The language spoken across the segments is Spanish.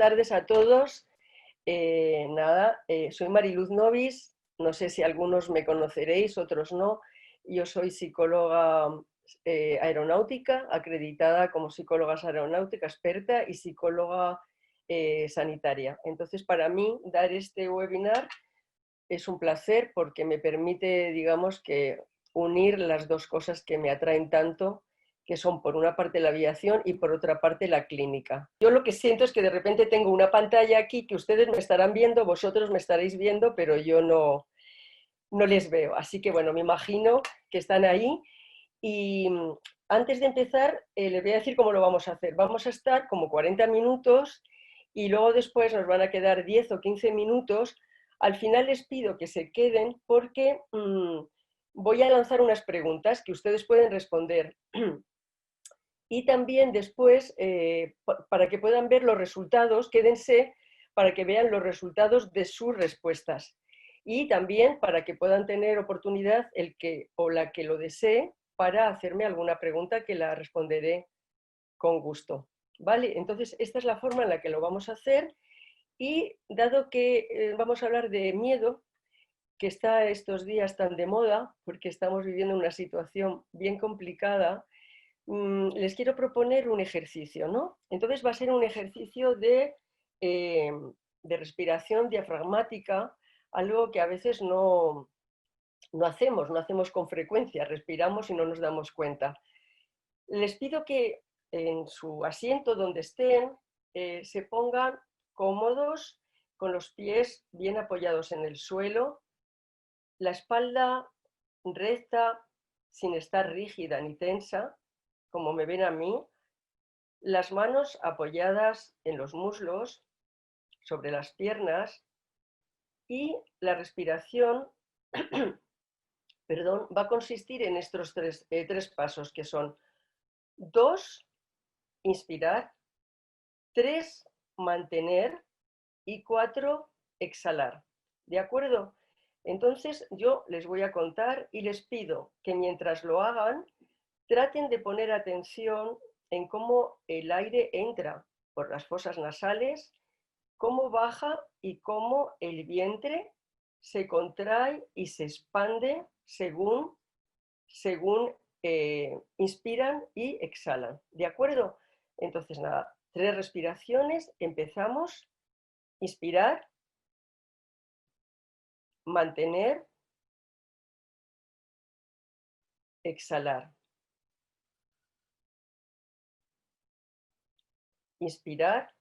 tardes a todos. Soy Mariluz Novis, no sé si algunos me conoceréis, otros no. Yo soy psicóloga aeronáutica, acreditada como psicóloga aeronáutica, experta y psicóloga sanitaria. Entonces, para mí, dar este webinar es un placer porque me permite, digamos, que unir las dos cosas que me atraen tanto, que son por una parte la aviación y por otra parte la clínica. Yo lo que siento es que de repente tengo una pantalla aquí que ustedes me estarán viendo, vosotros me estaréis viendo, pero yo no les veo. Así que bueno, me imagino que están ahí. Y antes de empezar, les voy a decir cómo lo vamos a hacer. Vamos a estar como 40 minutos y luego después nos van a quedar 10 o 15 minutos. Al final les pido que se queden porque voy a lanzar unas preguntas que ustedes pueden responder. Y también después, para que puedan ver los resultados, quédense para que vean los resultados de sus respuestas. Y también para que puedan tener oportunidad el que o la que lo desee para hacerme alguna pregunta que la responderé con gusto. ¿Vale? Entonces, esta es la forma en la que lo vamos a hacer. Y dado que vamos a hablar de miedo, que está estos días tan de moda, porque estamos viviendo una situación bien complicada, les quiero proponer un ejercicio, ¿no? Entonces va a ser un ejercicio de respiración diafragmática, algo que a veces no hacemos con frecuencia, respiramos y no nos damos cuenta. Les pido que en su asiento donde estén se pongan cómodos, con los pies bien apoyados en el suelo, la espalda recta, sin estar rígida ni tensa, como me ven a mí, las manos apoyadas en los muslos, sobre las piernas, y la respiración perdón, va a consistir en estos tres pasos, que son 2, inspirar, 3, mantener y 4, exhalar. ¿De acuerdo? Entonces yo les voy a contar y les pido que mientras lo hagan, traten de poner atención en cómo el aire entra por las fosas nasales, cómo baja y cómo el vientre se contrae y se expande según inspiran y exhalan. ¿De acuerdo? Entonces, nada, 3 respiraciones, empezamos. Inspirar, mantener, exhalar. Inspirar,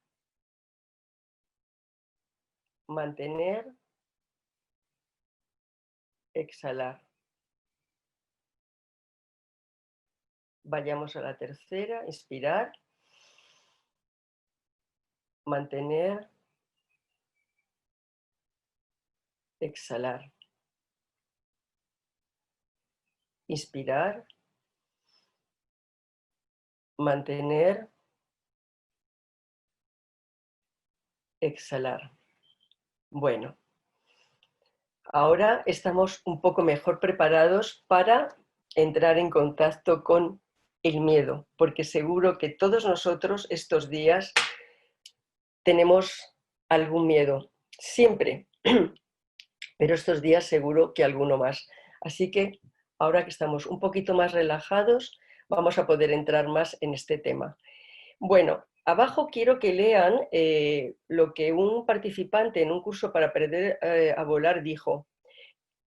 mantener, exhalar. Vayamos a la tercera, inspirar, mantener, exhalar. Inspirar, mantener, exhalar. Bueno, ahora estamos un poco mejor preparados para entrar en contacto con el miedo, porque seguro que todos nosotros estos días tenemos algún miedo, siempre, pero estos días seguro que alguno más. Así que ahora que estamos un poquito más relajados, vamos a poder entrar más en este tema. Bueno, abajo quiero que lean lo que un participante en un curso para aprender a volar dijo.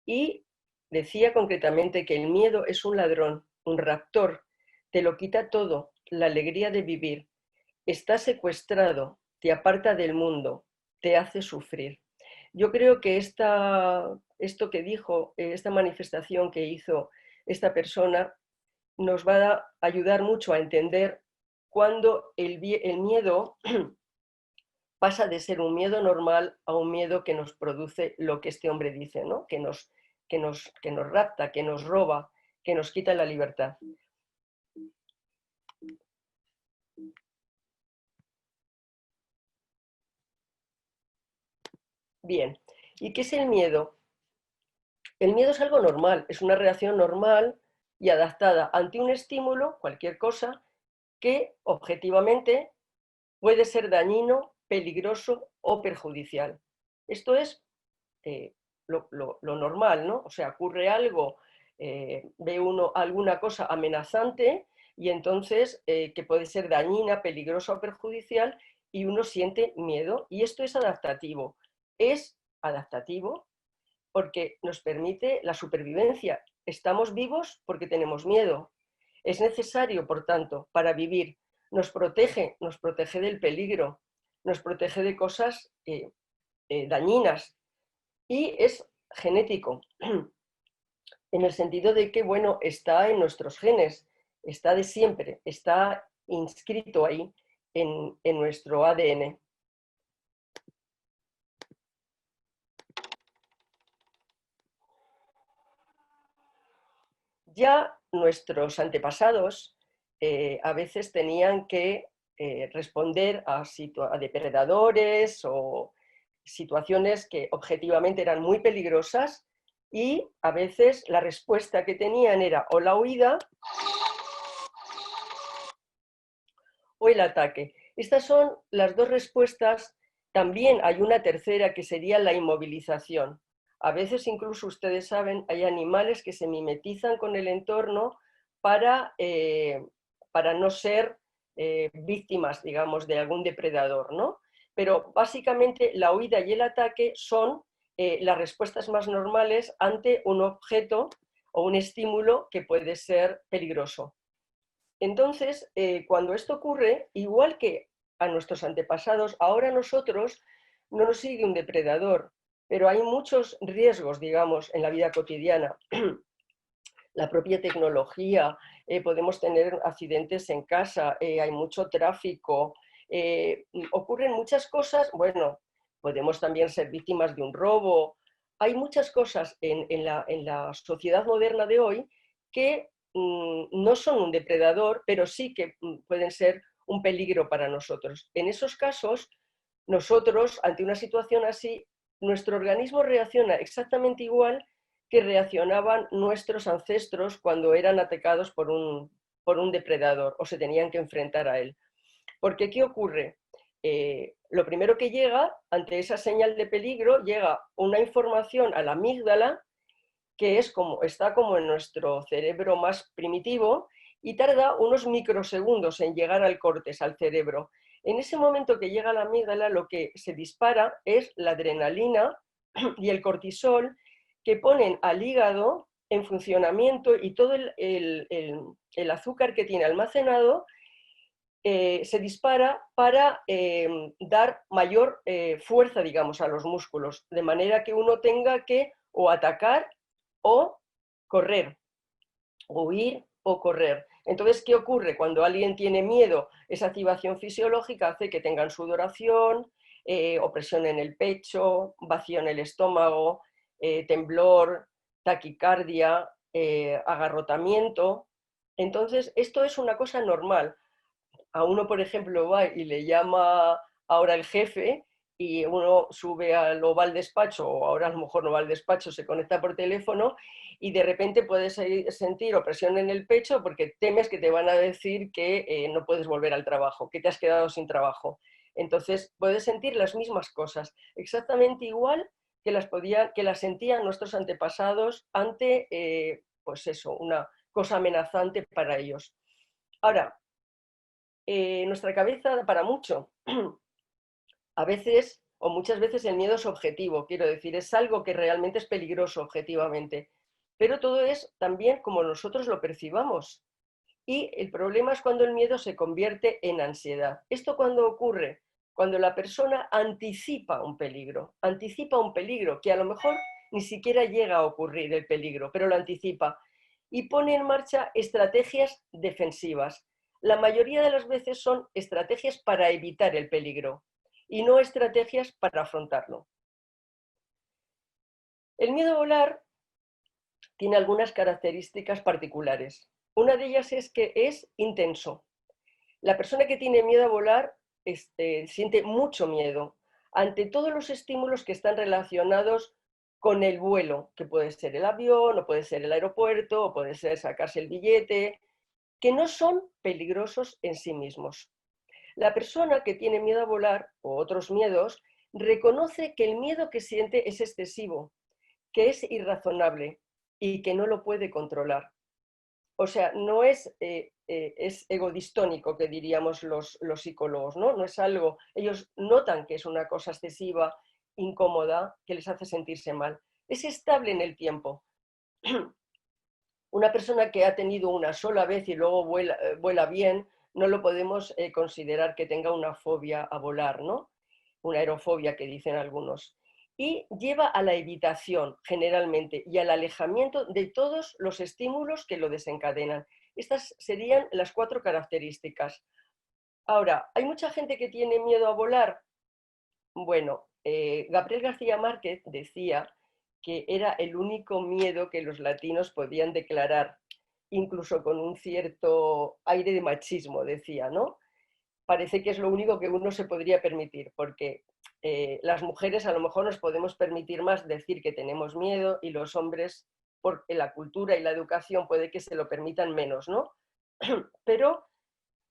Y decía concretamente que el miedo es un ladrón, un raptor, te lo quita todo, la alegría de vivir. Está secuestrado, te aparta del mundo, te hace sufrir. Yo creo que esto que dijo, esta manifestación que hizo esta persona, nos va a ayudar mucho a entender cuándo el miedo pasa de ser un miedo normal a un miedo que nos produce lo que este hombre dice, ¿no? que nos rapta, que nos roba, que nos quita la libertad. Bien, ¿y qué es el miedo? El miedo es algo normal, es una reacción normal y adaptada ante un estímulo, cualquier cosa, que objetivamente puede ser dañino peligroso o perjudicial. Esto es lo normal, ¿no? O sea, ocurre algo, ve uno alguna cosa amenazante y entonces que puede ser dañina, peligrosa o perjudicial y uno siente miedo y esto es adaptativo. Es adaptativo porque nos permite la supervivencia. Estamos vivos porque tenemos miedo. Es necesario, por tanto, para vivir. Nos protege del peligro, nos protege de cosas dañinas y es genético, en el sentido de que, bueno, está en nuestros genes, está de siempre, está inscrito ahí en nuestro ADN. Ya nuestros antepasados a veces tenían que responder a depredadores o situaciones que objetivamente eran muy peligrosas y a veces la respuesta que tenían era o la huida o el ataque. Estas son las dos respuestas. También hay una tercera que sería la inmovilización. A veces incluso ustedes saben, hay animales que se mimetizan con el entorno para no ser víctimas, digamos, de algún depredador, ¿no? Pero básicamente la huida y el ataque son las respuestas más normales ante un objeto o un estímulo que puede ser peligroso. Entonces, cuando esto ocurre, igual que a nuestros antepasados, ahora nosotros no nos sigue un depredador, pero hay muchos riesgos, digamos, en la vida cotidiana. La propia tecnología, podemos tener accidentes en casa, hay mucho tráfico, ocurren muchas cosas, bueno, podemos también ser víctimas de un robo. Hay muchas cosas en la sociedad moderna de hoy que no son un depredador, pero sí que pueden ser un peligro para nosotros. En esos casos, nosotros, ante una situación así, nuestro organismo reacciona exactamente igual que reaccionaban nuestros ancestros cuando eran atacados por un depredador o se tenían que enfrentar a él. Porque, ¿qué ocurre? Lo primero que llega, ante esa señal de peligro, llega una información a la amígdala que está como en nuestro cerebro más primitivo y tarda unos microsegundos en llegar al córtex, al cerebro. En ese momento que llega a la amígdala, lo que se dispara es la adrenalina y el cortisol que ponen al hígado en funcionamiento y todo el azúcar que tiene almacenado se dispara para dar mayor fuerza, digamos, a los músculos, de manera que uno tenga que o atacar o correr, o huir o correr. Entonces, ¿qué ocurre? Cuando alguien tiene miedo, esa activación fisiológica hace que tengan sudoración, opresión en el pecho, vacío en el estómago, temblor, taquicardia, agarrotamiento. Entonces, esto es una cosa normal. A uno, por ejemplo, va y le llama ahora el jefe y uno sube o va al despacho, o ahora a lo mejor no va al despacho, se conecta por teléfono y de repente puedes sentir opresión en el pecho porque temes que te van a decir que no puedes volver al trabajo, que te has quedado sin trabajo. Entonces puedes sentir las mismas cosas, exactamente igual que las sentían nuestros antepasados ante, pues eso, una cosa amenazante para ellos. Ahora, nuestra cabeza da para mucho. A veces o muchas veces el miedo es objetivo, quiero decir, es algo que realmente es peligroso objetivamente, pero todo es también como nosotros lo percibamos. Y el problema es cuando el miedo se convierte en ansiedad. ¿Esto cuándo ocurre? Cuando la persona anticipa un peligro que a lo mejor ni siquiera llega a ocurrir el peligro, pero lo anticipa y pone en marcha estrategias defensivas. La mayoría de las veces son estrategias para evitar el peligro y no estrategias para afrontarlo. El miedo a volar tiene algunas características particulares. Una de ellas es que es intenso. La persona que tiene miedo a volar siente mucho miedo ante todos los estímulos que están relacionados con el vuelo, que puede ser el avión, o puede ser el aeropuerto, o puede ser sacarse el billete, que no son peligrosos en sí mismos. La persona que tiene miedo a volar o otros miedos reconoce que el miedo que siente es excesivo, que es irrazonable y que no lo puede controlar. O sea, no es, es egodistónico, que diríamos los psicólogos, ¿no? No es algo, ellos notan que es una cosa excesiva, incómoda, que les hace sentirse mal. Es estable en el tiempo. Una persona que ha tenido una sola vez y luego vuela bien, no lo podemos considerar que tenga una fobia a volar, ¿no? Una aerofobia que dicen algunos. Y lleva a la evitación generalmente y al alejamiento de todos los estímulos que lo desencadenan. Estas serían las 4 características. Ahora, ¿hay mucha gente que tiene miedo a volar? Bueno, Gabriel García Márquez decía que era el único miedo que los latinos podían declarar, incluso con un cierto aire de machismo, decía, ¿no? Parece que es lo único que uno se podría permitir, porque las mujeres a lo mejor nos podemos permitir más decir que tenemos miedo y los hombres, por la cultura y la educación, puede que se lo permitan menos, ¿no? Pero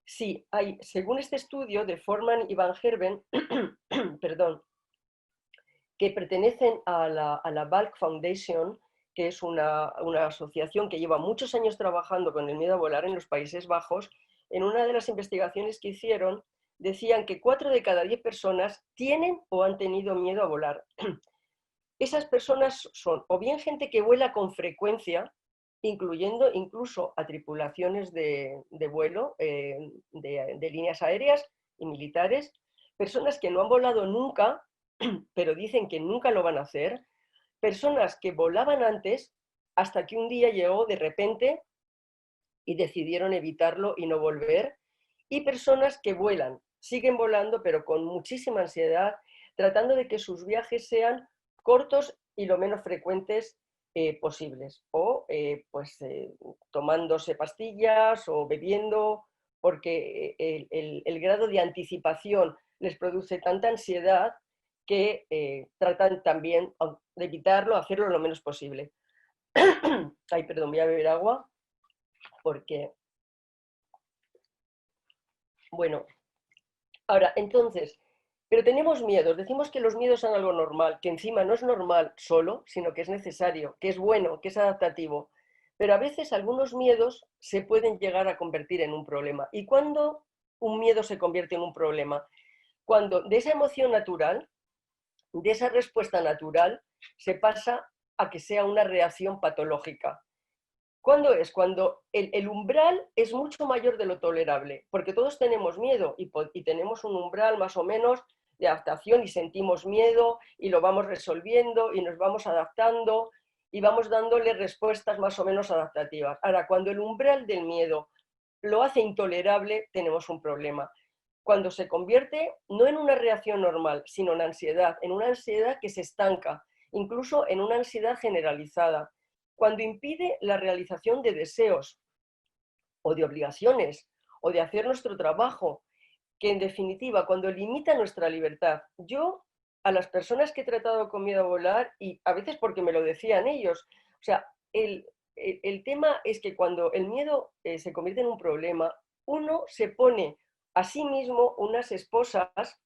sí, hay, según este estudio de Forman y Van Herven, perdón, que pertenecen a la Balk Foundation, que es una asociación que lleva muchos años trabajando con el miedo a volar en los Países Bajos. En una de las investigaciones que hicieron, decían que 4 de cada 10 personas tienen o han tenido miedo a volar. Esas personas son o bien gente que vuela con frecuencia, incluyendo incluso a tripulaciones de vuelo, de líneas aéreas y militares, personas que no han volado nunca, pero dicen que nunca lo van a hacer, personas que volaban antes hasta que un día llegó de repente y decidieron evitarlo y no volver, y personas que vuelan, siguen volando, pero con muchísima ansiedad, tratando de que sus viajes sean cortos y lo menos frecuentes posibles, o tomándose pastillas o bebiendo, porque el grado de anticipación les produce tanta ansiedad que tratan también de evitarlo, hacerlo lo menos posible. Ay, perdón, voy a beber agua porque, bueno, ahora, entonces, pero tenemos miedos, decimos que los miedos son algo normal, que encima no es normal solo, sino que es necesario, que es bueno, que es adaptativo, pero a veces algunos miedos se pueden llegar a convertir en un problema. ¿Y cuándo un miedo se convierte en un problema? Cuando de esa emoción natural, de esa respuesta natural, se pasa a que sea una reacción patológica. ¿Cuándo es? Cuando el umbral es mucho mayor de lo tolerable, porque todos tenemos miedo y tenemos un umbral más o menos de adaptación y sentimos miedo y lo vamos resolviendo y nos vamos adaptando y vamos dándole respuestas más o menos adaptativas. Ahora, cuando el umbral del miedo lo hace intolerable, tenemos un problema. Cuando se convierte no en una reacción normal, sino en una ansiedad que se estanca, incluso en una ansiedad generalizada, cuando impide la realización de deseos o de obligaciones o de hacer nuestro trabajo, que en definitiva, cuando limita nuestra libertad. Yo, a las personas que he tratado con miedo a volar, y a veces porque me lo decían ellos, o sea, el tema es que cuando el miedo se convierte en un problema, uno se pone a sí mismo unas esposas,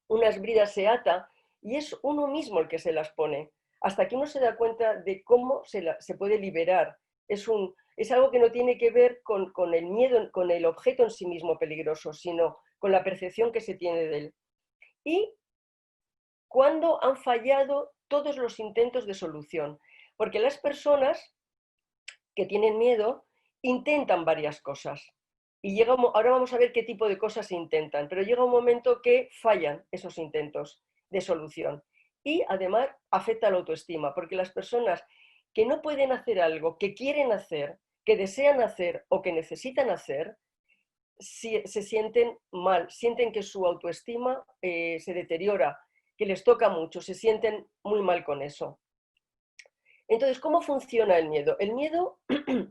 unas bridas se ata, y es uno mismo el que se las pone, hasta que uno se da cuenta de cómo se puede liberar. Es algo que no tiene que ver con el miedo, con el objeto en sí mismo peligroso, sino con la percepción que se tiene de él. Y cuando han fallado todos los intentos de solución, porque las personas que tienen miedo intentan varias cosas. Y ahora vamos a ver qué tipo de cosas se intentan, pero llega un momento que fallan esos intentos de solución. Y además afecta a la autoestima, porque las personas que no pueden hacer algo, que quieren hacer, que desean hacer o que necesitan hacer, se sienten mal, sienten que su autoestima se deteriora, que les toca mucho, se sienten muy mal con eso. Entonces, ¿cómo funciona el miedo? El miedo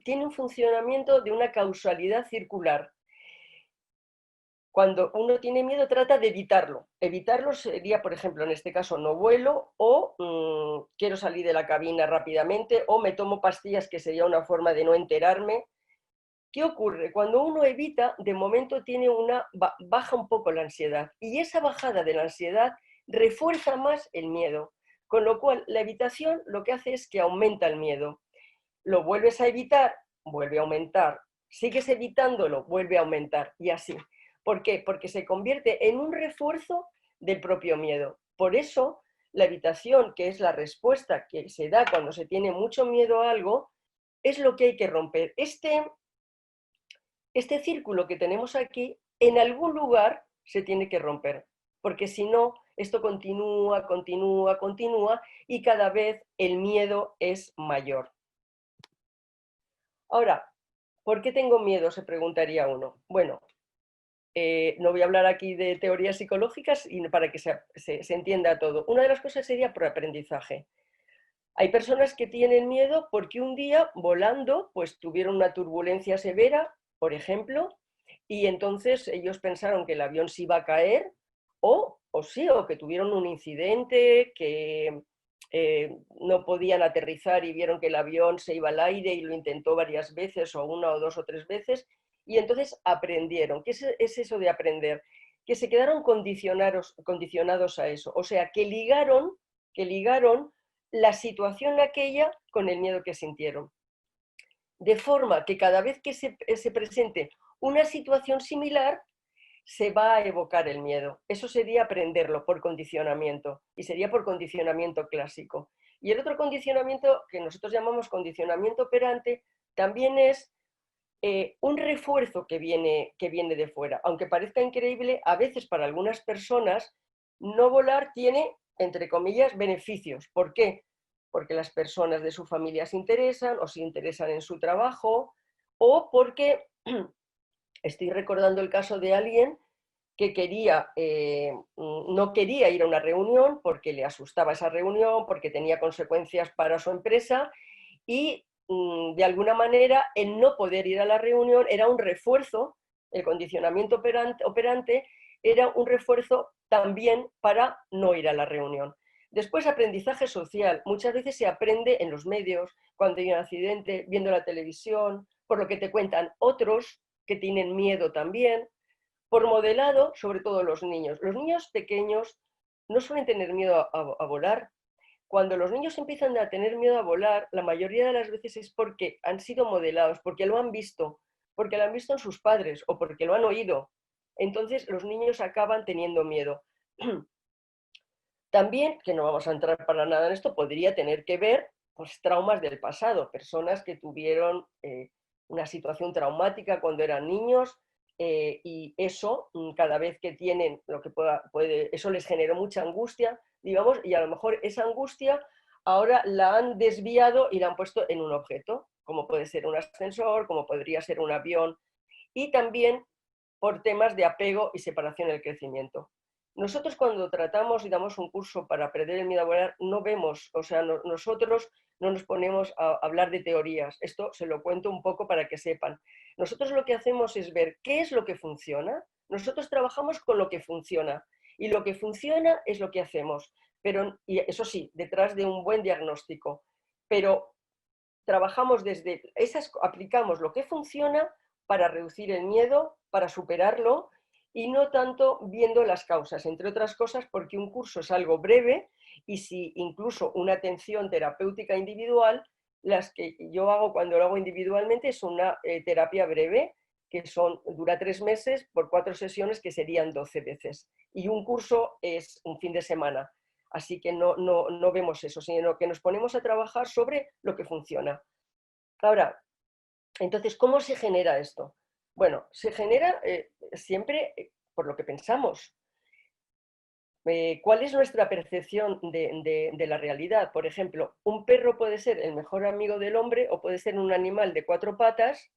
tiene un funcionamiento de una causalidad circular. Cuando uno tiene miedo trata de evitarlo. Evitarlo sería, por ejemplo, en este caso no vuelo o quiero salir de la cabina rápidamente o me tomo pastillas, que sería una forma de no enterarme. ¿Qué ocurre? Cuando uno evita, de momento tiene baja un poco la ansiedad, y esa bajada de la ansiedad refuerza más el miedo, con lo cual la evitación lo que hace es que aumenta el miedo. Lo vuelves a evitar, vuelve a aumentar, sigues evitándolo, vuelve a aumentar, y así. ¿Por qué? Porque se convierte en un refuerzo del propio miedo. Por eso, la evitación, que es la respuesta que se da cuando se tiene mucho miedo a algo, es lo que hay que romper. Este círculo que tenemos aquí, en algún lugar se tiene que romper, porque si no, esto continúa, continúa, continúa, y cada vez el miedo es mayor. Ahora, ¿por qué tengo miedo?, se preguntaría uno. Bueno, no voy a hablar aquí de teorías psicológicas para que se entienda todo. Una de las cosas sería por aprendizaje. Hay personas que tienen miedo porque un día, volando, pues tuvieron una turbulencia severa, por ejemplo, y entonces ellos pensaron que el avión se iba a caer, o que tuvieron un incidente, que no podían aterrizar y vieron que el avión se iba al aire y lo intentó varias veces, o una o dos o tres veces, y entonces aprendieron. ¿Qué es eso de aprender? Que se quedaron condicionados a eso, o sea, que ligaron la situación aquella con el miedo que sintieron. De forma que cada vez que se presente una situación similar, se va a evocar el miedo. Eso sería aprenderlo por condicionamiento, y sería por condicionamiento clásico. Y el otro condicionamiento, que nosotros llamamos condicionamiento operante, también es un refuerzo que viene de fuera. Aunque parezca increíble, a veces para algunas personas no volar tiene, entre comillas, beneficios. ¿Por qué? Porque las personas de su familia se interesan, o se interesan en su trabajo, o porque estoy recordando el caso de alguien que no quería ir a una reunión porque le asustaba esa reunión, porque tenía consecuencias para su empresa, y de alguna manera el no poder ir a la reunión era un refuerzo. El condicionamiento operante era un refuerzo también para no ir a la reunión. Después, aprendizaje social. Muchas veces se aprende en los medios, cuando hay un accidente, viendo la televisión, por lo que te cuentan otros que tienen miedo también, por modelado, sobre todo los niños. Los niños pequeños no suelen tener miedo a volar. Cuando los niños empiezan a tener miedo a volar, la mayoría de las veces es porque han sido modelados, porque lo han visto en sus padres, o porque lo han oído. Entonces los niños acaban teniendo miedo. También, que no vamos a entrar para nada en esto, podría tener que ver pues traumas del pasado, personas que tuvieron una situación traumática cuando eran niños, y eso, cada vez que tienen lo que eso les generó mucha angustia, digamos, y a lo mejor esa angustia ahora la han desviado y la han puesto en un objeto, como puede ser un ascensor, como podría ser un avión, y también por temas de apego y separación del crecimiento. Nosotros, cuando tratamos y damos un curso para perder el miedo a volar, no vemos, o sea, nosotros no nos ponemos a hablar de teorías. Esto se lo cuento un poco para que sepan. Nosotros lo que hacemos es ver qué es lo que funciona. Nosotros trabajamos con lo que funciona, y lo que funciona es lo que hacemos. Pero, y eso sí, detrás de un buen diagnóstico. Pero trabajamos aplicamos lo que funciona para reducir el miedo, para superarlo, y no tanto viendo las causas, entre otras cosas porque un curso es algo breve, y si incluso una atención terapéutica individual, las que yo hago cuando lo hago individualmente es una terapia breve, que dura 3 meses por 4 sesiones, que serían 12 veces, y un curso es un fin de semana. Así que no vemos eso, sino que nos ponemos a trabajar sobre lo que funciona. Ahora, entonces, ¿cómo se genera esto? Bueno, se genera siempre por lo que pensamos. ¿Cuál es nuestra percepción de la realidad? Por ejemplo, un perro puede ser el mejor amigo del hombre, o puede ser un animal de 4 patas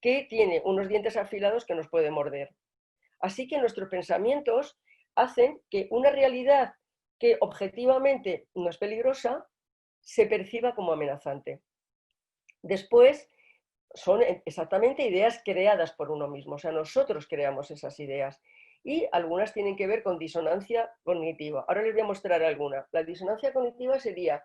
que tiene unos dientes afilados que nos puede morder. Así que nuestros pensamientos hacen que una realidad que objetivamente no es peligrosa se perciba como amenazante. Después, son exactamente ideas creadas por uno mismo, o sea, nosotros creamos esas ideas, y algunas tienen que ver con disonancia cognitiva. Ahora les voy a mostrar alguna. La disonancia cognitiva sería: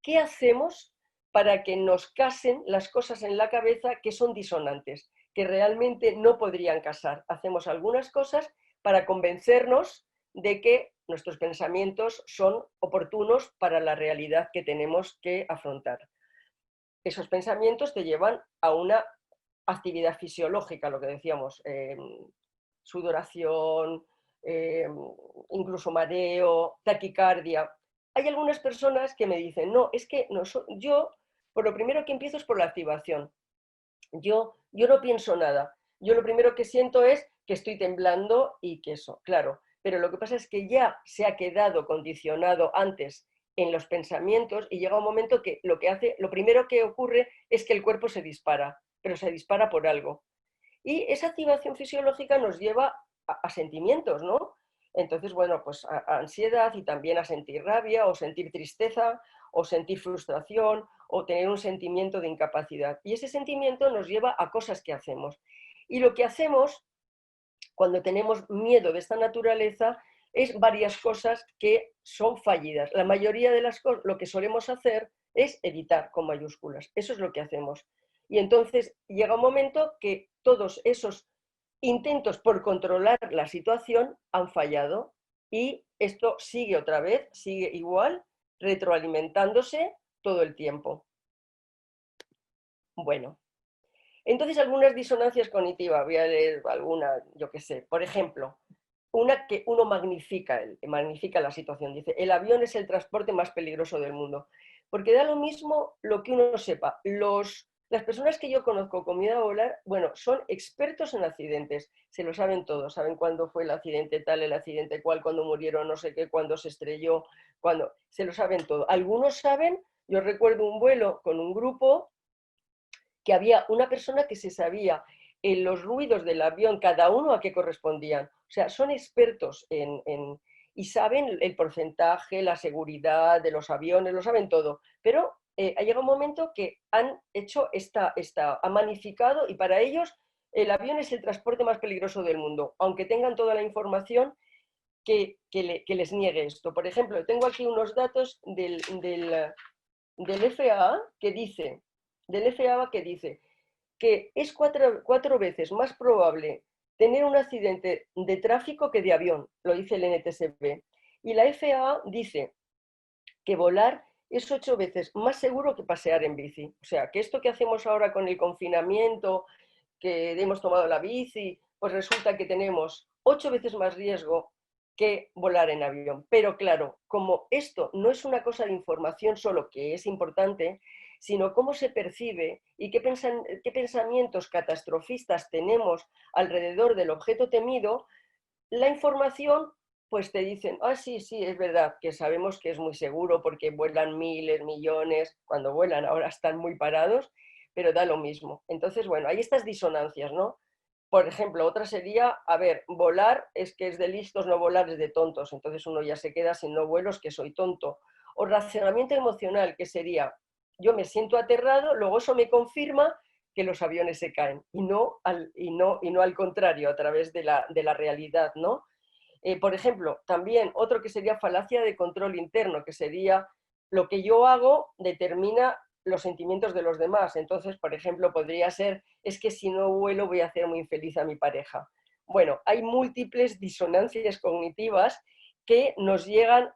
¿qué hacemos para que nos casen las cosas en la cabeza que son disonantes? que realmente no podrían casar. Hacemos algunas cosas para convencernos de que nuestros pensamientos son oportunos para la realidad que tenemos que afrontar. Esos pensamientos te llevan a una actividad fisiológica, lo que decíamos, sudoración, incluso mareo, taquicardia. Hay algunas personas que me dicen, no, es que no, yo, por lo primero que empiezo es por la activación. Yo no pienso nada. Yo lo primero que siento es que estoy temblando y que eso, claro. Pero lo que pasa es que ya se ha quedado condicionado antes en los pensamientos y llega un momento que lo primero que ocurre es que el cuerpo se dispara, pero se dispara por algo. Y esa activación fisiológica nos lleva a sentimientos, ¿no? Entonces, bueno, pues a ansiedad y también a sentir rabia o sentir tristeza o sentir frustración o tener un sentimiento de incapacidad. Y ese sentimiento nos lleva a cosas que hacemos. Y lo que hacemos cuando tenemos miedo de esta naturaleza es varias cosas que son fallidas. La mayoría de las cosas, lo que solemos hacer es evitar con mayúsculas. Eso es lo que hacemos. Y entonces llega un momento que todos esos intentos por controlar la situación han fallado y esto sigue otra vez, sigue igual, retroalimentándose todo el tiempo. Bueno, entonces algunas disonancias cognitivas, voy a leer alguna, yo qué sé, por ejemplo, una que uno magnifica la situación, dice, el avión es el transporte más peligroso del mundo, porque da lo mismo lo que uno sepa. Las personas que yo conozco con miedo a volar, bueno, son expertos en accidentes, se lo saben todos, saben cuándo fue el accidente tal, el accidente cual, cuándo murieron, no sé qué, cuándo se estrelló, cuándo, se lo saben todo. Algunos saben, yo recuerdo un vuelo con un grupo que había una persona que se sabía en los ruidos del avión, cada uno a qué correspondían. O sea, son expertos y saben el porcentaje, la seguridad de los aviones, lo saben todo. Pero ha llegado un momento que han hecho han magnificado y para ellos el avión es el transporte más peligroso del mundo, aunque tengan toda la información que les niegue esto. Por ejemplo, tengo aquí unos datos del FAA que dice, que es cuatro veces más probable tener un accidente de tráfico que de avión, lo dice el NTSB. Y la FAA dice que volar es 8 veces más seguro que pasear en bici. O sea, que esto que hacemos ahora con el confinamiento, que hemos tomado la bici, pues resulta que tenemos 8 veces más riesgo que volar en avión. Pero claro, como esto no es una cosa de información solo que es importante, sino cómo se percibe y qué pensamientos catastrofistas tenemos alrededor del objeto temido, la información pues te dicen, ah, sí, sí, es verdad, que sabemos que es muy seguro porque vuelan miles, millones, cuando vuelan ahora están muy parados, pero da lo mismo. Entonces, bueno, hay estas disonancias, ¿no? Por ejemplo, otra sería, a ver, volar es que es de listos, no volar es de tontos, entonces uno ya se queda sin no vuelo, es que soy tonto. O racionamiento emocional, que sería, yo me siento aterrado, luego eso me confirma que los aviones se caen, y no al contrario, a través de la realidad, ¿no? Por ejemplo, también otro que sería falacia de control interno, que sería lo que yo hago determina los sentimientos de los demás. Entonces, por ejemplo, podría ser, es que si no vuelo voy a hacer muy infeliz a mi pareja. Bueno, hay múltiples disonancias cognitivas que nos llevan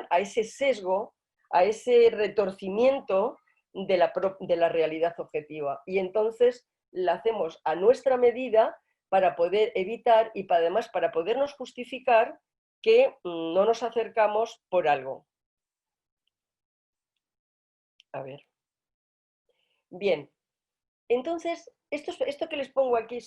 a ese sesgo, a ese retorcimiento de la realidad objetiva. Y entonces la hacemos a nuestra medida para poder evitar y además para podernos justificar que no nos acercamos por algo. A ver. Bien, entonces, esto que les pongo aquí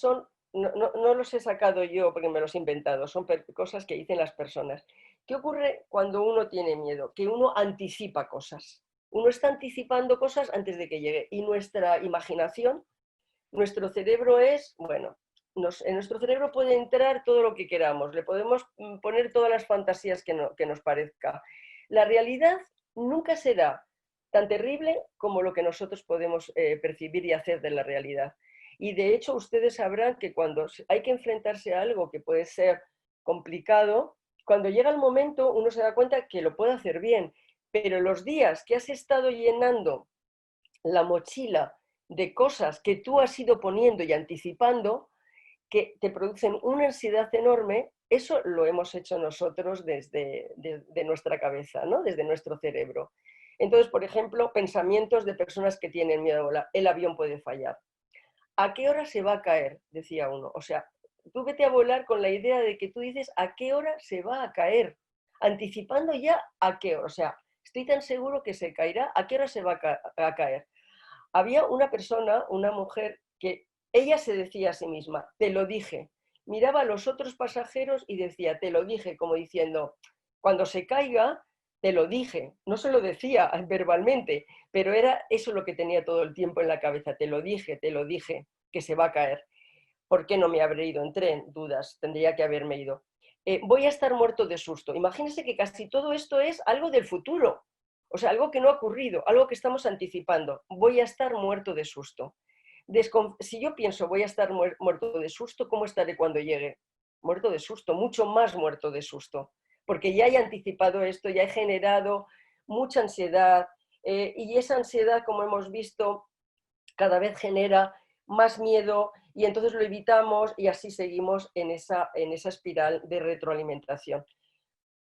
no los he sacado yo porque me los he inventado, son cosas que dicen las personas. ¿Qué ocurre cuando uno tiene miedo? Que uno anticipa cosas. Uno está anticipando cosas antes de que llegue. Y nuestra imaginación, nuestro cerebro es, bueno, en nuestro cerebro puede entrar todo lo que queramos, le podemos poner todas las fantasías que nos parezca. La realidad nunca será tan terrible como lo que nosotros podemos percibir y hacer de la realidad. Y de hecho ustedes sabrán que cuando hay que enfrentarse a algo que puede ser complicado, cuando llega el momento uno se da cuenta que lo puede hacer bien, pero los días que has estado llenando la mochila de cosas que tú has ido poniendo y anticipando que te producen una ansiedad enorme. Eso lo hemos hecho nosotros desde nuestra cabeza, ¿no? Desde nuestro cerebro. Entonces, por ejemplo, pensamientos de personas que tienen miedo a volar. El avión puede fallar. ¿A qué hora se va a caer? Decía uno. O sea, tú vete a volar con la idea de que tú dices a qué hora se va a caer, anticipando ya a qué hora. O sea, estoy tan seguro que se caerá, ¿a qué hora se va a caer? Había una persona, una mujer, que ella se decía a sí misma, te lo dije. Miraba a los otros pasajeros y decía, te lo dije, como diciendo, cuando se caiga, te lo dije. No se lo decía verbalmente, pero era eso lo que tenía todo el tiempo en la cabeza, te lo dije, que se va a caer. ¿Por qué no me habré ido en tren? Dudas, tendría que haberme ido. Voy a estar muerto de susto. Imagínense que casi todo esto es algo del futuro, o sea, algo que no ha ocurrido, algo que estamos anticipando. Voy a estar muerto de susto. Si yo pienso voy a estar muerto de susto, ¿cómo estaré cuando llegue? Muerto de susto, mucho más muerto de susto, porque ya he anticipado esto, ya he generado mucha ansiedad, y esa ansiedad, como hemos visto, cada vez genera más miedo y entonces lo evitamos y así seguimos en esa espiral de retroalimentación.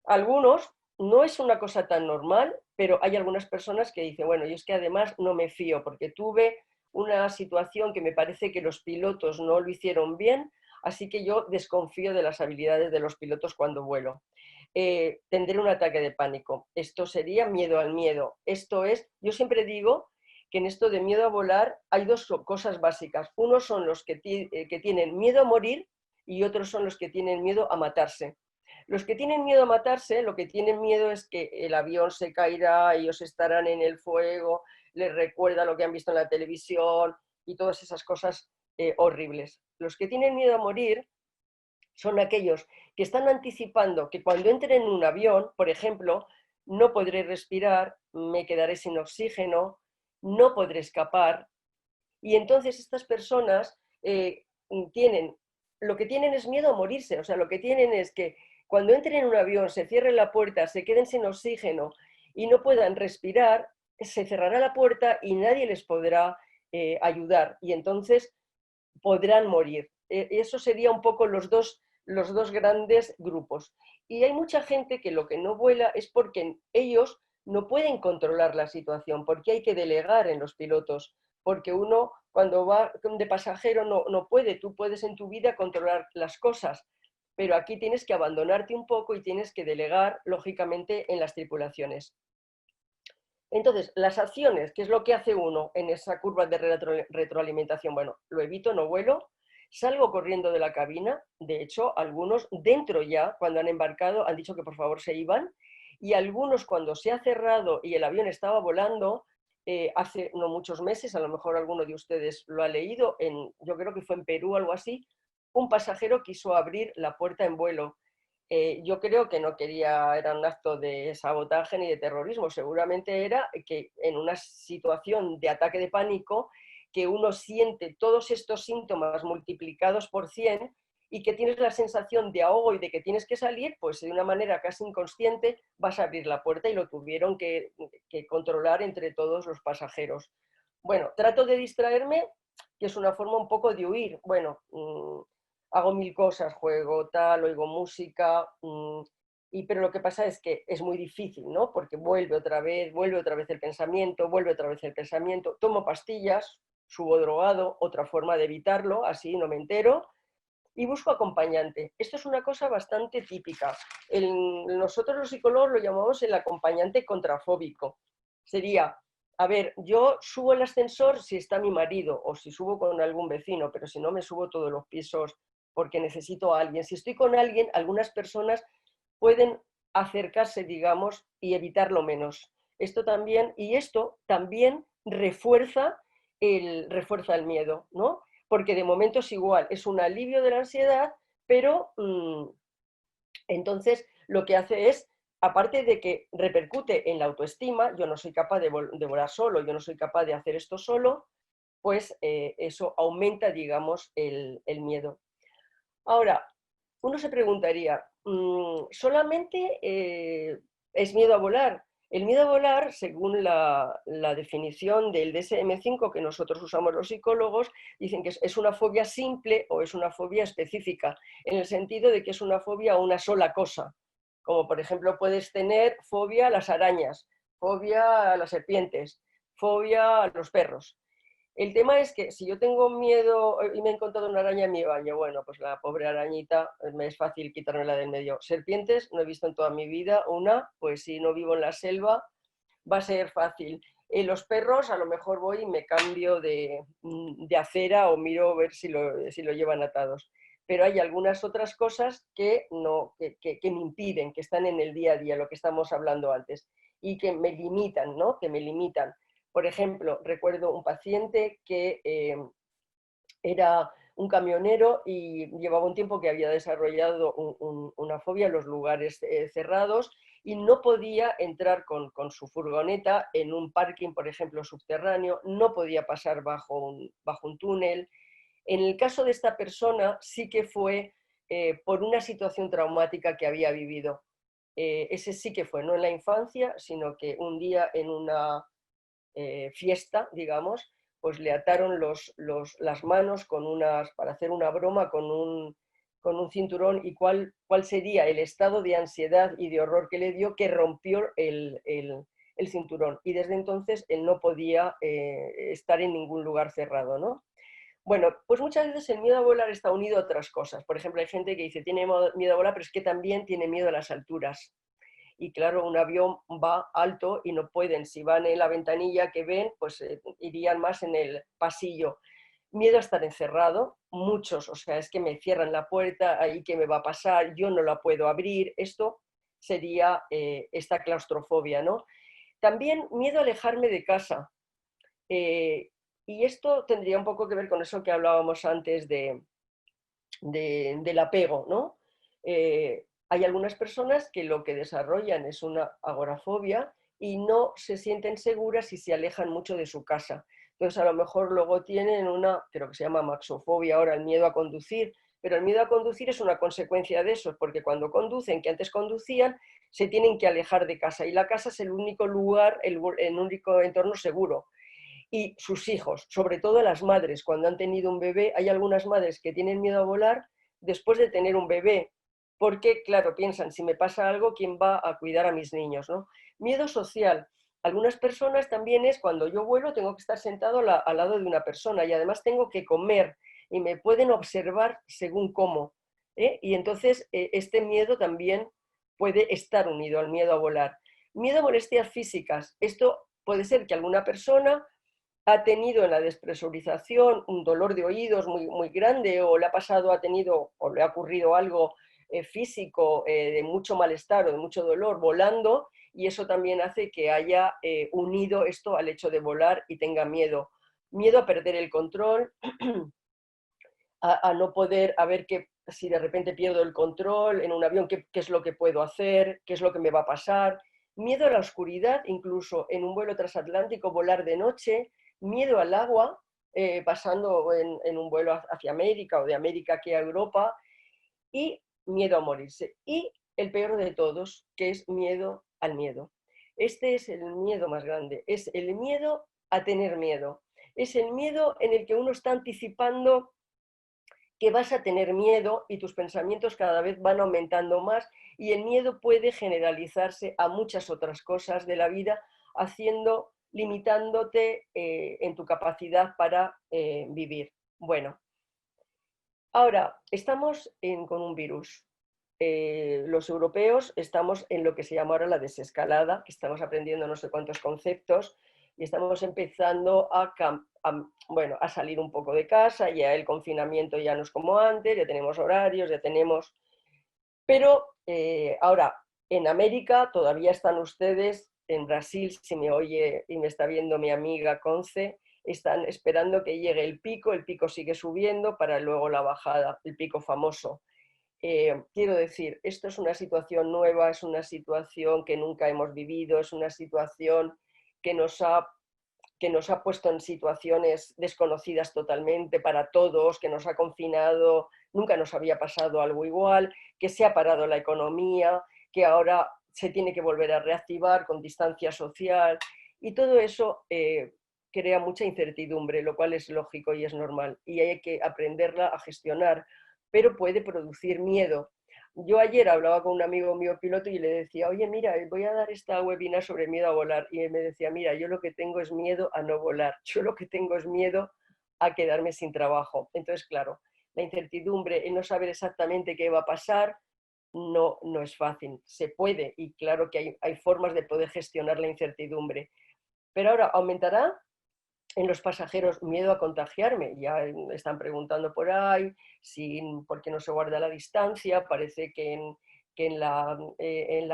Algunos, no es una cosa tan normal, pero hay algunas personas que dicen, bueno, yo es que además no me fío porque tuve una situación que me parece que los pilotos no lo hicieron bien, así que yo desconfío de las habilidades de los pilotos cuando vuelo. Tendré un ataque de pánico. Esto sería miedo al miedo. Esto es, yo siempre digo que en esto de miedo a volar hay dos cosas básicas. Unos son los que tienen miedo a morir y otros son los que tienen miedo a matarse. Los que tienen miedo a matarse, lo que tienen miedo es que el avión se caerá, ellos estarán en el fuego, les recuerda lo que han visto en la televisión y todas esas cosas horribles. Los que tienen miedo a morir son aquellos que están anticipando que cuando entren en un avión, por ejemplo, no podré respirar, me quedaré sin oxígeno, no podré escapar. Y entonces estas personas lo que tienen es miedo a morirse, o sea, lo que tienen es que cuando entren en un avión, se cierre la puerta, se queden sin oxígeno y no puedan respirar, se cerrará la puerta y nadie les podrá ayudar y entonces podrán morir. Eso sería un poco los dos grandes grupos. Y hay mucha gente que lo que no vuela es porque ellos no pueden controlar la situación, porque hay que delegar en los pilotos, porque uno cuando va de pasajero no puede, tú puedes en tu vida controlar las cosas, pero aquí tienes que abandonarte un poco y tienes que delegar, lógicamente, en las tripulaciones. Entonces, las acciones, ¿qué es lo que hace uno en esa curva de retroalimentación? Bueno, lo evito, no vuelo, salgo corriendo de la cabina, de hecho, algunos dentro ya, cuando han embarcado, han dicho que por favor se iban, y algunos cuando se ha cerrado y el avión estaba volando, hace no muchos meses, a lo mejor alguno de ustedes lo ha leído, yo creo que fue en Perú o algo así, un pasajero quiso abrir la puerta en vuelo. Yo creo que no quería, era un acto de sabotaje ni de terrorismo, seguramente era que en una situación de ataque de pánico, que uno siente todos estos síntomas multiplicados por 100 y que tienes la sensación de ahogo y de que tienes que salir, pues de una manera casi inconsciente vas a abrir la puerta y lo tuvieron que controlar entre todos los pasajeros. Bueno, trato de distraerme, que es una forma un poco de huir. Bueno, hago mil cosas, juego, tal, oigo música, pero lo que pasa es que es muy difícil, ¿no? Porque vuelve otra vez el pensamiento, vuelve otra vez el pensamiento, tomo pastillas, subo drogado, otra forma de evitarlo, así no me entero, y busco acompañante. Esto es una cosa bastante típica. Nosotros los psicólogos lo llamamos el acompañante contrafóbico. Sería, a ver, yo subo el ascensor si está mi marido o si subo con algún vecino, pero si no me subo todos los pisos porque necesito a alguien. Si estoy con alguien, algunas personas pueden acercarse, digamos, y evitarlo menos. Esto también refuerza el miedo, ¿no? Porque de momento es igual, es un alivio de la ansiedad, pero entonces lo que hace es, aparte de que repercute en la autoestima, yo no soy capaz de volar solo, yo no soy capaz de hacer esto solo, pues eso aumenta, digamos, el miedo. Ahora, uno se preguntaría, ¿solamente es miedo a volar? El miedo a volar, según la definición del DSM-5 que nosotros usamos los psicólogos, dicen que es una fobia simple o es una fobia específica, en el sentido de que es una fobia a una sola cosa. Como por ejemplo puedes tener fobia a las arañas, fobia a las serpientes, fobia a los perros. El tema es que si yo tengo miedo y me he encontrado una araña en mi baño, bueno, pues la pobre arañita me es fácil quitármela del medio. Serpientes no he visto en toda mi vida una, pues si no vivo en la selva va a ser fácil. Los perros a lo mejor voy y me cambio de acera o miro a ver si lo llevan atados. Pero hay algunas otras cosas que, no, que me impiden, que están en el día a día, lo que estamos hablando antes, y que me limitan, ¿no? Que me limitan. Por ejemplo, recuerdo un paciente que era un camionero y llevaba un tiempo que había desarrollado una fobia a los lugares cerrados y no podía entrar con su furgoneta en un parking, por ejemplo, subterráneo, no podía pasar bajo un túnel. En el caso de esta persona sí que fue por una situación traumática que había vivido. Ese sí que fue, no en la infancia, sino que un día en una fiesta, digamos, pues le ataron las manos para hacer una broma con un cinturón y cuál sería el estado de ansiedad y de horror que le dio que rompió el cinturón. Y desde entonces él no podía estar en ningún lugar cerrado, ¿no? Bueno, pues muchas veces el miedo a volar está unido a otras cosas. Por ejemplo, hay gente que dice, tiene miedo a volar, pero es que también tiene miedo a las alturas. Y claro, un avión va alto y no pueden, si van en la ventanilla que ven, pues irían más en el pasillo. Miedo a estar encerrado, muchos, o sea, es que me cierran la puerta, ahí qué me va a pasar, yo no la puedo abrir, esto sería esta claustrofobia, ¿no? También miedo a alejarme de casa. Eh, y esto tendría un poco que ver con eso que hablábamos antes del apego, ¿no? Hay algunas personas que lo que desarrollan es una agorafobia y no se sienten seguras si se alejan mucho de su casa. Entonces a lo mejor luego tienen creo que se llama maxofobia ahora, el miedo a conducir, pero el miedo a conducir es una consecuencia de eso, porque cuando conducen, que antes conducían, se tienen que alejar de casa y la casa es el único lugar, el único entorno seguro. Y sus hijos, sobre todo las madres, cuando han tenido un bebé, hay algunas madres que tienen miedo a volar después de tener un bebé, porque, claro, piensan, si me pasa algo, ¿quién va a cuidar a mis niños? ¿No? Miedo social. Algunas personas también es cuando yo vuelo, tengo que estar sentado al lado de una persona y además tengo que comer y me pueden observar según cómo. Y entonces este miedo también puede estar unido al miedo a volar. Miedo a molestias físicas. Esto puede ser que alguna persona ha tenido en la despresurización un dolor de oídos muy, muy grande o le ha pasado, ha tenido o le ha ocurrido algo físico de mucho malestar o de mucho dolor volando y eso también hace que haya unido esto al hecho de volar y tenga miedo. Miedo a perder el control, a no poder, a ver que si de repente pierdo el control en un avión, qué es lo que puedo hacer, qué es lo que me va a pasar. Miedo a la oscuridad, incluso en un vuelo transatlántico volar de noche, miedo al agua, pasando en un vuelo hacia América o de América aquí a Europa, y miedo a morirse. Y el peor de todos, que es miedo al miedo. Este es el miedo más grande, es el miedo a tener miedo. Es el miedo en el que uno está anticipando que vas a tener miedo y tus pensamientos cada vez van aumentando más y el miedo puede generalizarse a muchas otras cosas de la vida, limitándote en tu capacidad para vivir. Bueno, ahora estamos con un virus. Los europeos estamos en lo que se llama ahora la desescalada, que estamos aprendiendo no sé cuántos conceptos y estamos empezando a salir un poco de casa, ya el confinamiento ya no es como antes, ya tenemos horarios, ya tenemos... Pero ahora, en América todavía están ustedes, en Brasil, si me oye y me está viendo mi amiga Conce, están esperando que llegue el pico sigue subiendo para luego la bajada, el pico famoso. Quiero decir, esto es una situación nueva, es una situación que nunca hemos vivido, es una situación que que nos ha puesto en situaciones desconocidas totalmente para todos, que nos ha confinado, nunca nos había pasado algo igual, que se ha parado la economía, que ahora se tiene que volver a reactivar con distancia social y todo eso crea mucha incertidumbre, lo cual es lógico y es normal y hay que aprenderla a gestionar, pero puede producir miedo. Yo ayer hablaba con un amigo mío piloto y le decía, oye, mira, voy a dar esta webinar sobre miedo a volar. Y él me decía, mira, yo lo que tengo es miedo a no volar. Yo lo que tengo es miedo a quedarme sin trabajo. Entonces, claro, la incertidumbre, el no saber exactamente qué va a pasar, no es fácil. Se puede y claro que hay formas de poder gestionar la incertidumbre. Pero ahora, ¿aumentará en los pasajeros miedo a contagiarme? Ya están preguntando por ahí por qué no se guarda la distancia. Parece que en la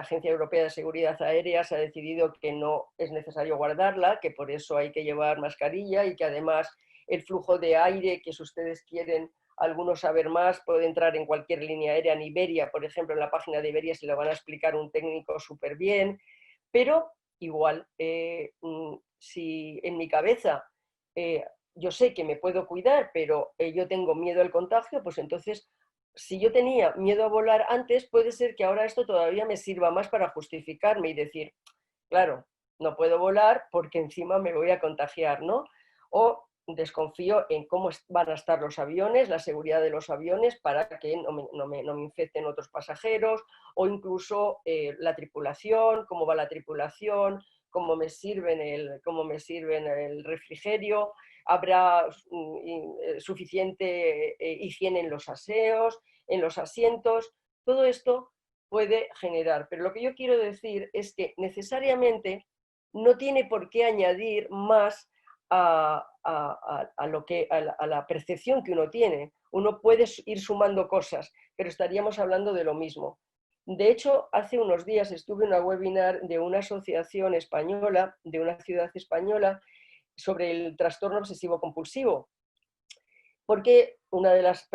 Agencia Europea de Seguridad Aérea se ha decidido que no es necesario guardarla, que por eso hay que llevar mascarilla y que además el flujo de aire, que si ustedes quieren algunos saber más, puede entrar en cualquier línea aérea. En Iberia, por ejemplo, en la página de Iberia se lo van a explicar un técnico súper bien, pero igual, si en mi cabeza yo sé que me puedo cuidar, pero yo tengo miedo al contagio, pues entonces, si yo tenía miedo a volar antes, puede ser que ahora esto todavía me sirva más para justificarme y decir, claro, no puedo volar porque encima me voy a contagiar, ¿no? O desconfío en cómo van a estar los aviones, la seguridad de los aviones para que no me infecten otros pasajeros, o incluso la tripulación, cómo va la tripulación, cómo me sirven el refrigerio, habrá suficiente higiene en los aseos, en los asientos, todo esto puede generar. Pero lo que yo quiero decir es que necesariamente no tiene por qué añadir más a la percepción que uno tiene. Uno puede ir sumando cosas, pero estaríamos hablando de lo mismo. De hecho, hace unos días estuve en una webinar de una asociación española, de una ciudad española, sobre el trastorno obsesivo compulsivo. Porque una de las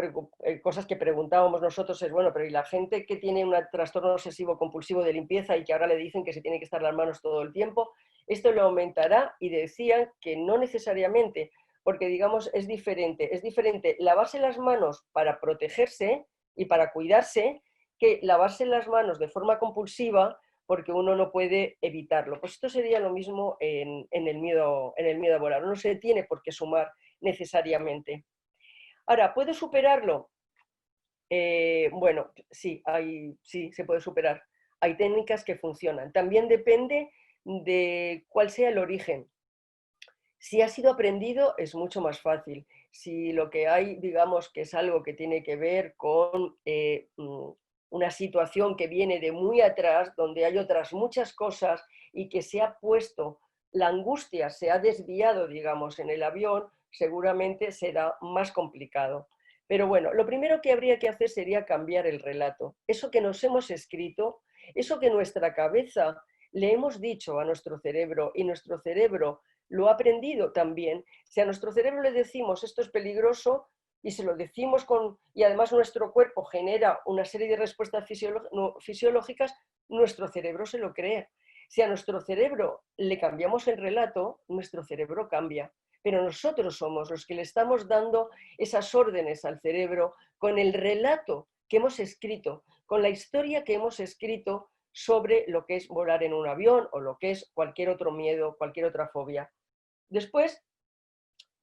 cosas que preguntábamos nosotros es, bueno, pero ¿y la gente que tiene un trastorno obsesivo compulsivo de limpieza y que ahora le dicen que se tiene que estar las manos todo el tiempo? Esto lo aumentará, y decían que no necesariamente, porque digamos es diferente lavarse las manos para protegerse y para cuidarse que lavarse las manos de forma compulsiva porque uno no puede evitarlo. Pues esto sería lo mismo en el miedo a volar. No se tiene por qué sumar necesariamente. Ahora, ¿puedo superarlo? Bueno, sí, sí, se puede superar. Hay técnicas que funcionan. También depende de cuál sea el origen. Si ha sido aprendido, es mucho más fácil. Si lo que hay, digamos, que es algo que tiene que ver con una situación que viene de muy atrás, donde hay otras muchas cosas y que se ha puesto, la angustia se ha desviado, digamos, en el avión, seguramente será más complicado. Pero bueno, lo primero que habría que hacer sería cambiar el relato. Eso que nos hemos escrito, eso que nuestra cabeza le hemos dicho a nuestro cerebro y nuestro cerebro lo ha aprendido también. Si a nuestro cerebro le decimos esto es peligroso y se lo decimos y además nuestro cuerpo genera una serie de respuestas fisiológicas, nuestro cerebro se lo cree. Si a nuestro cerebro le cambiamos el relato, nuestro cerebro cambia. Pero nosotros somos los que le estamos dando esas órdenes al cerebro con el relato que hemos escrito, con la historia que hemos escrito sobre lo que es volar en un avión o lo que es cualquier otro miedo, cualquier otra fobia. Después,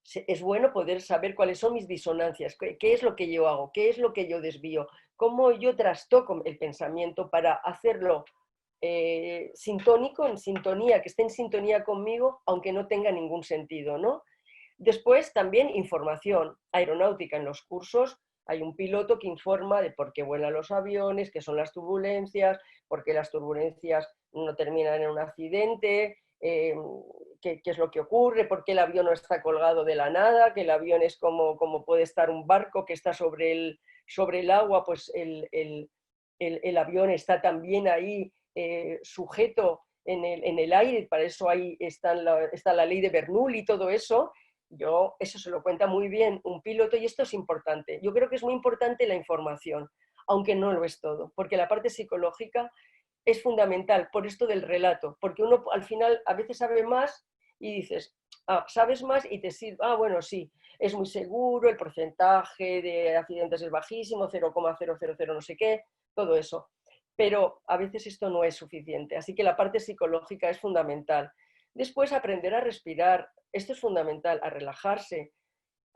es bueno poder saber cuáles son mis disonancias, qué es lo que yo hago, qué es lo que yo desvío, cómo yo trastoco el pensamiento para hacerlo sintónico, en sintonía, que esté en sintonía conmigo, aunque no tenga ningún sentido, ¿no? Después, también información aeronáutica en los cursos. Hay un piloto que informa de por qué vuelan los aviones, qué son las turbulencias, por qué las turbulencias no terminan en un accidente, qué es lo que ocurre, por qué el avión no está colgado de la nada, que el avión es como puede estar un barco que está sobre el agua, pues el avión está también ahí sujeto en el aire, para eso ahí está la ley de Bernoulli y todo eso. Eso se lo cuenta muy bien un piloto y esto es importante. Yo creo que es muy importante la información, aunque no lo es todo, porque la parte psicológica es fundamental por esto del relato, porque uno al final a veces sabe más y dices, sabes más y te sirve, bueno, sí, es muy seguro, el porcentaje de accidentes es bajísimo, 0,000 no sé qué, todo eso. pero a veces esto no es suficiente, así que la parte psicológica es fundamental. Después aprender a respirar, esto es fundamental, a relajarse,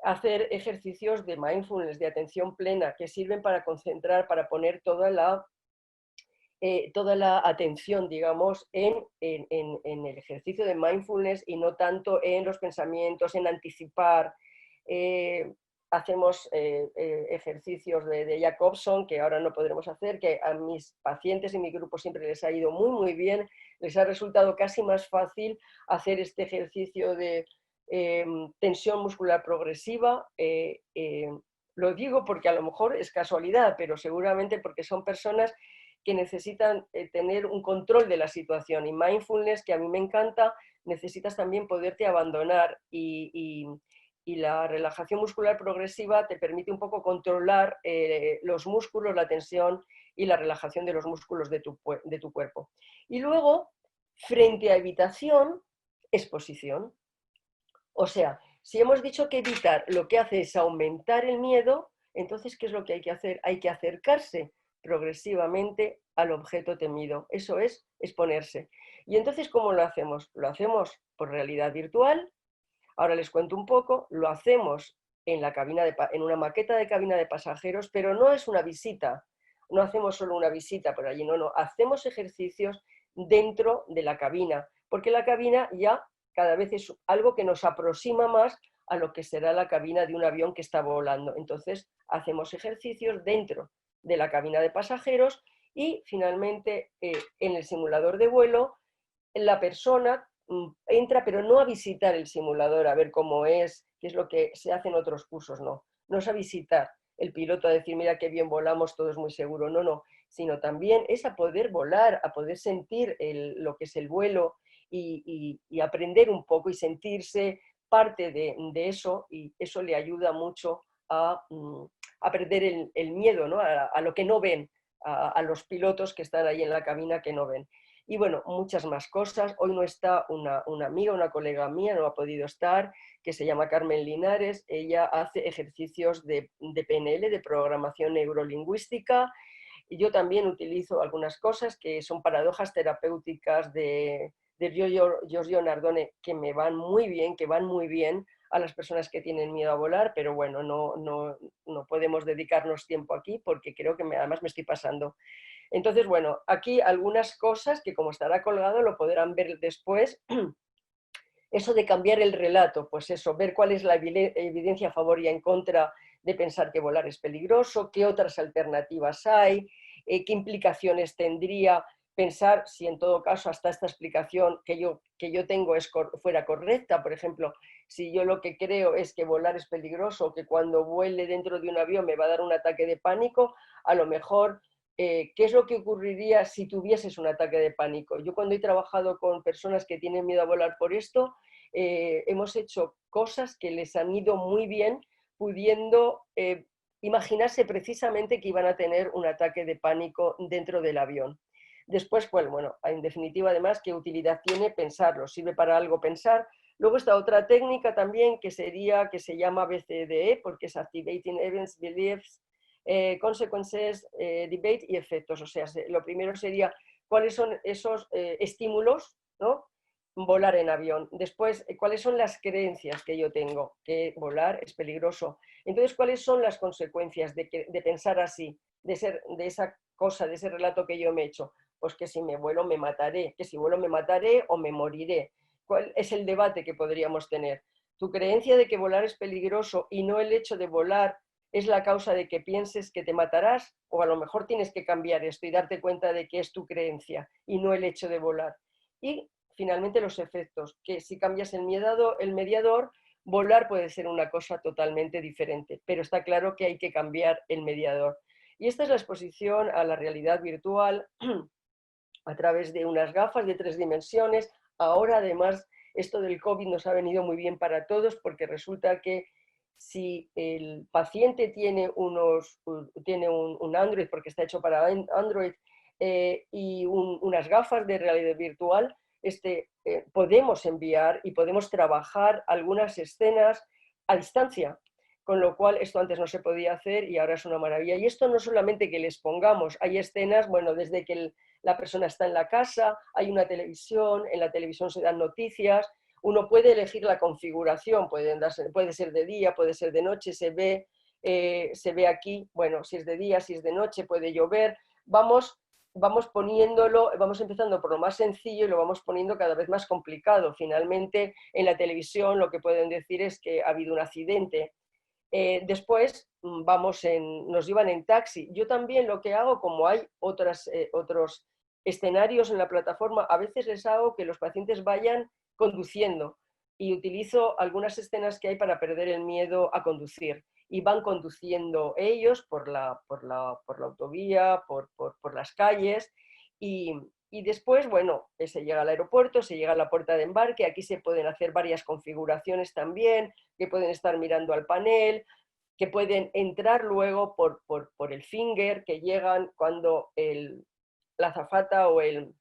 hacer ejercicios de mindfulness, de atención plena, que sirven para concentrar, para poner toda la atención, digamos, en el ejercicio de mindfulness y no tanto en los pensamientos, en anticipar. Eh, hacemos ejercicios de Jacobson, que ahora no podremos hacer, que a mis pacientes y mi grupo siempre les ha ido muy, muy bien, les ha resultado casi más fácil hacer este ejercicio de tensión muscular progresiva. Lo digo porque a lo mejor es casualidad, pero seguramente porque son personas que necesitan tener un control de la situación, y mindfulness, que a mí me encanta, necesitas también poderte abandonar y la relajación muscular progresiva te permite un poco controlar los músculos, la tensión y la relajación de los músculos de tu cuerpo. Y luego, frente a evitación, exposición. O sea, si hemos dicho que evitar lo que hace es aumentar el miedo, entonces, ¿qué es lo que hay que hacer? Hay que acercarse progresivamente al objeto temido. Eso es exponerse. Y entonces, ¿cómo lo hacemos? Lo hacemos por realidad virtual. Ahora les cuento un poco. Lo hacemos en una maqueta de cabina de pasajeros, pero no es una visita. No hacemos solo una visita por allí, no. Hacemos ejercicios dentro de la cabina, porque la cabina ya cada vez es algo que nos aproxima más a lo que será la cabina de un avión que está volando. Entonces, hacemos ejercicios dentro de la cabina de pasajeros y finalmente en el simulador de vuelo la persona entra, pero no a visitar el simulador, a ver cómo es, qué es lo que se hace en otros cursos, no. No es a visitar el piloto a decir, mira qué bien volamos, todo es muy seguro, no, sino también es a poder volar, a poder sentir lo que es el vuelo y aprender un poco y sentirse parte de eso, y eso le ayuda mucho a perder el miedo, ¿no? A lo que no ven, a los pilotos que están ahí en la cabina que no ven. Y bueno, muchas más cosas. Hoy no está una amiga, una colega mía, no ha podido estar, que se llama Carmen Linares. Ella hace ejercicios de PNL, de programación neurolingüística, y yo también utilizo algunas cosas que son paradojas terapéuticas de Giorgio Nardone, que me van muy bien, que van muy bien a las personas que tienen miedo a volar, pero bueno, no podemos dedicarnos tiempo aquí porque creo que además me estoy pasando. Entonces, bueno, aquí algunas cosas que, como estará colgado, lo podrán ver después. Eso de cambiar el relato, pues eso, ver cuál es la evidencia a favor y en contra de pensar que volar es peligroso, qué otras alternativas hay, qué implicaciones tendría pensar si en todo caso hasta esta explicación que yo tengo fuera correcta. Por ejemplo, si yo lo que creo es que volar es peligroso, que cuando vuele dentro de un avión me va a dar un ataque de pánico, a lo mejor ¿qué es lo que ocurriría si tuvieses un ataque de pánico? Yo cuando he trabajado con personas que tienen miedo a volar por esto, hemos hecho cosas que les han ido muy bien, pudiendo imaginarse precisamente que iban a tener un ataque de pánico dentro del avión. Después, pues, bueno, en definitiva, además, ¿qué utilidad tiene pensarlo? ¿Sirve para algo pensar? Luego está otra técnica también que se llama BCDE, porque es Activating Events, Beliefs, Consequences, Debate y efectos. O sea, lo primero sería cuáles son esos estímulos, ¿no? Volar en avión. Después, cuáles son las creencias que yo tengo, que volar es peligroso. Entonces, cuáles son las consecuencias de pensar así, de esa cosa, de ese relato que yo me he hecho. Pues que si me vuelo me mataré, que si vuelo me mataré o me moriré. ¿Cuál es el debate que podríamos tener? Tu creencia de que volar es peligroso y no el hecho de volar es la causa de que pienses que te matarás, o a lo mejor tienes que cambiar esto y darte cuenta de que es tu creencia y no el hecho de volar. Y finalmente los efectos, que si cambias el mediador, volar puede ser una cosa totalmente diferente, pero está claro que hay que cambiar el mediador. Y esta es la exposición a la realidad virtual a través de unas gafas de 3 dimensiones. Ahora, además, esto del COVID nos ha venido muy bien para todos, porque resulta que si el paciente tiene un Android, porque está hecho para Android, y unas gafas de realidad virtual, podemos enviar y podemos trabajar algunas escenas a distancia. con lo cual esto antes no se podía hacer y ahora es una maravilla. Y esto no solamente que les pongamos, hay escenas, bueno, desde que la persona está en la casa, hay una televisión, en la televisión se dan noticias, uno puede elegir la configuración, puede ser de día, puede ser de noche, se ve aquí, bueno, si es de día, si es de noche, puede llover, vamos poniéndolo, vamos empezando por lo más sencillo y lo vamos poniendo cada vez más complicado. Finalmente, en la televisión lo que pueden decir es que ha habido un accidente. Después nos llevan en taxi. Yo también lo que hago, como hay otros escenarios en la plataforma, a veces les hago que los pacientes vayan conduciendo y utilizo algunas escenas que hay para perder el miedo a conducir. Y van conduciendo ellos por la autovía, por las calles y después, bueno, se llega al aeropuerto, se llega a la puerta de embarque, aquí se pueden hacer varias configuraciones también, que pueden estar mirando al panel, que pueden entrar luego por el finger, que llegan cuando la azafata o el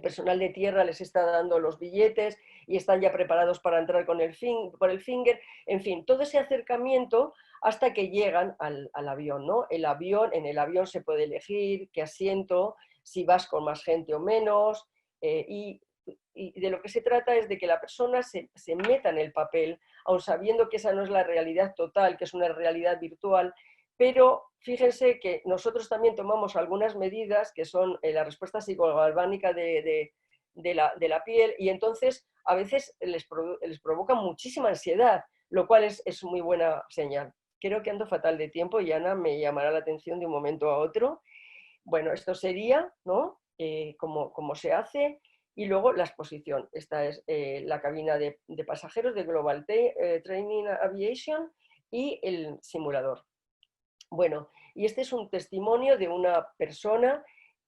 personal de tierra les está dando los billetes y están ya preparados para entrar por el finger, en fin, todo ese acercamiento hasta que llegan al avión, ¿no? En el avión se puede elegir qué asiento, si vas con más gente o menos, y de lo que se trata es de que la persona se meta en el papel, aun sabiendo que esa no es la realidad total, que es una realidad virtual, pero fíjense que nosotros también tomamos algunas medidas que son la respuesta psicogalvánica de la piel y entonces a veces les provoca muchísima ansiedad, lo cual es muy buena señal. Creo que ando fatal de tiempo y Ana me llamará la atención de un momento a otro. Bueno, esto sería, ¿no? Como se hace. Y luego la exposición. Esta es la cabina de pasajeros de Global Training Aviation y el simulador. Bueno, y este es un testimonio de una persona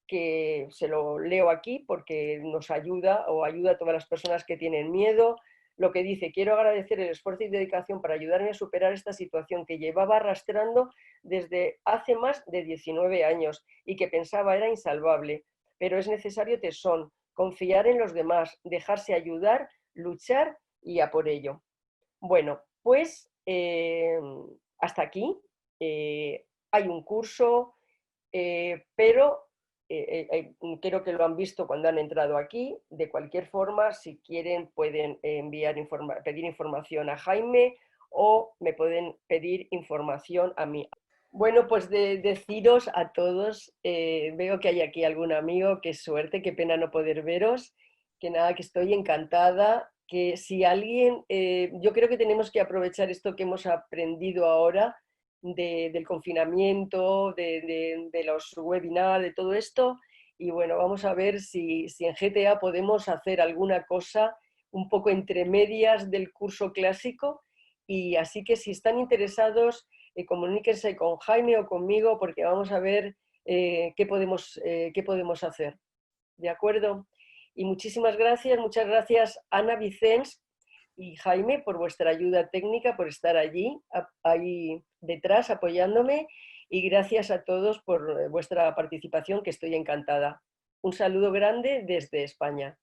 que se lo leo aquí porque nos ayuda o ayuda a todas las personas que tienen miedo. Lo que dice: quiero agradecer el esfuerzo y dedicación para ayudarme a superar esta situación que llevaba arrastrando desde hace más de 19 años y que pensaba era insalvable. Pero es necesario tesón, confiar en los demás, dejarse ayudar, luchar y a por ello. Bueno, pues hasta aquí. Hay un curso, pero creo que lo han visto cuando han entrado aquí. De cualquier forma, si quieren, pueden pedir información a Jaime o me pueden pedir información a mí. Bueno, pues deciros a todos, veo que hay aquí algún amigo, qué suerte, qué pena no poder veros, que nada, que estoy encantada, que si alguien, yo creo que tenemos que aprovechar esto que hemos aprendido ahora del confinamiento, de los webinars, de todo esto, y bueno, vamos a ver si en GTA podemos hacer alguna cosa un poco entre medias del curso clásico, y así que si están interesados, comuníquense con Jaime o conmigo porque vamos a ver qué podemos hacer. ¿De acuerdo? Y muchas gracias Ana Vicens y Jaime por vuestra ayuda técnica, por estar allí, ahí detrás apoyándome, y gracias a todos por vuestra participación, que estoy encantada. Un saludo grande desde España.